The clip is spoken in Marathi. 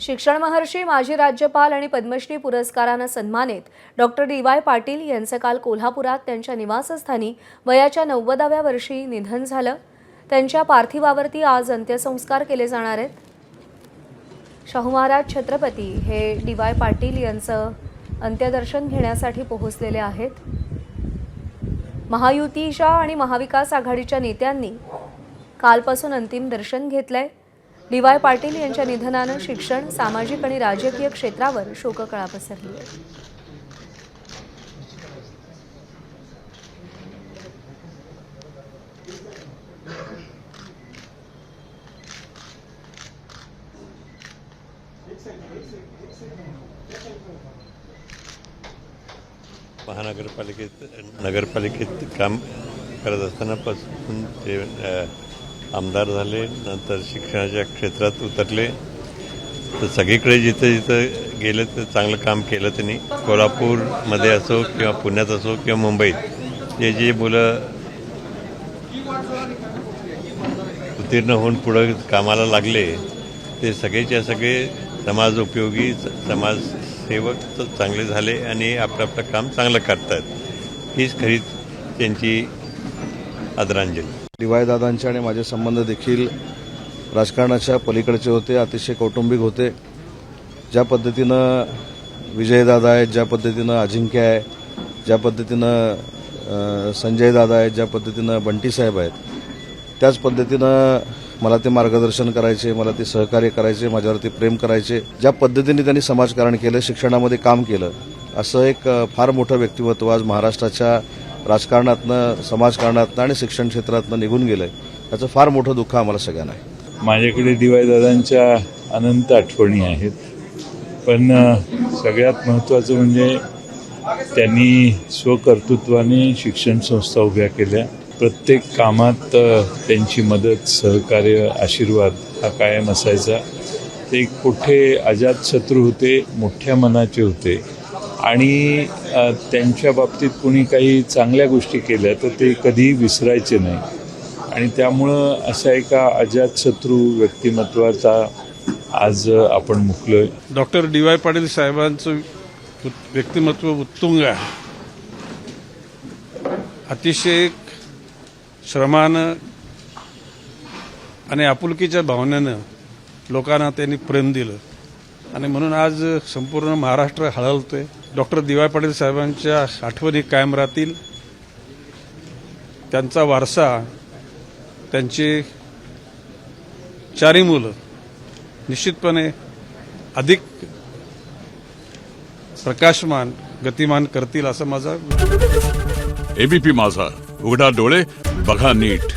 शिक्षण महर्षी, माजी राज्यपाल आणि पद्मश्री पुरस्कारानं सन्मानित डॉक्टर डी.वाय. पाटील यांचं काल कोल्हापुरात त्यांच्या निवासस्थानी वयाच्या 90व्या वर्षी निधन झालं। त्यांच्या पार्थिवावरती आज अंत्यसंस्कार केले जाणार आहेत। शाहू महाराज छत्रपती हे डी.वाय. पाटील यांचं अंत्यदर्शन घेण्यासाठी पोहोचलेले आहेत। महायुतीच्या आणि महाविकास आघाडीच्या नेत्यांनी कालपासून अंतिम दर्शन घेतलंय। डी.वाय. पाटील यांच्या निधनानं शिक्षण, सामाजिक आणि राजकीय क्षेत्रावर शोककळा पसरली आहे। नगरपालिकेत काम करत असतानापासून ते आमदार झाले, नंतर शिक्षणाच्या क्षेत्रात उतरले। तर सगळीकडे जिथं जिथं गेले तर चांगलं काम केलं त्यांनी। कोल्हापूरमध्ये असो किंवा पुण्यात असो किंवा मुंबईत जे मुलं उत्तीर्ण होऊन पुढे कामाला लागले ते सगळेच्या सगळे समाज उपयोगी, समाजसेवक चांगले झाले आणि आपलं काम चांगलं करतात। हीच खरी त्यांची आदरांजली। डी.वाय. दादांचे आणि माझे संबंध देखील राजकारणाच्या पलीकडचे होते, अतिशय कौटुंबिक होते। ज्या पद्धतीनं विजयदादा आहेत, ज्या पद्धतीनं अजिंक्य आहे, ज्या पद्धतीनं संजय दादा आहेत, ज्या पद्धतीनं बंटी साहेब आहेत, त्याच पद्धतीनं मला ते मार्गदर्शन करायचे, मला ते सहकार्य करायचे, माझ्यावरती प्रेम करायचे। ज्या पद्धतीने त्यांनी समाजकारण केलं, शिक्षणामध्ये काम केलं, असं एक फार मोठं व्यक्तिमत्व आज महाराष्ट्राच्या राजकारणातनं, समाजकारणातनं आणि शिक्षण क्षेत्रातनं निघून गेलंय। त्याचं फार मोठं दुःख आम्हाला सगळ्यांना आहे। माझ्याकडे डी.वाय. दादांच्या अनंत आठवणी आहेत, पण सगळ्यात महत्त्वाचं म्हणजे त्यांनी स्वकर्तृत्वाने शिक्षण संस्था उभ्या केल्या। प्रत्येक कामात त्यांची मदत, सहकार्य, आशीर्वाद हा कायम असायचा। ते कुठे अजातशत्रू होते, मोठ्या मनाचे होते आणि त्यांच्या बाबतीत कुणी काही चांगल्या गोष्टी केल्या तर ते कधीही विसरायचे नाही आणि त्यामुळं अशा एका अजातशत्रू व्यक्तिमत्वाचा आज आपण मुकलोय। डॉक्टर डी.वाय. पाटील साहेबांचं व्यक्तिमत्व उत्तुंग आहे। अतिशय श्रमानं आणि आपुलकीच्या भावनेनं लोकांना त्यांनी प्रेम दिलं आणि म्हणून आज संपूर्ण महाराष्ट्र हळहळतोय। डॉक्टर डी.वाय. पाटील साहेबांच्या आठवणी कायम राहतील। त्यांचा वारसा, त्यांची चारी मुलं निश्चितपणे अधिक प्रकाशमान, गतिमान करतील असं माझा। एबीपी माझा, उघडा डोळे बघा नीट।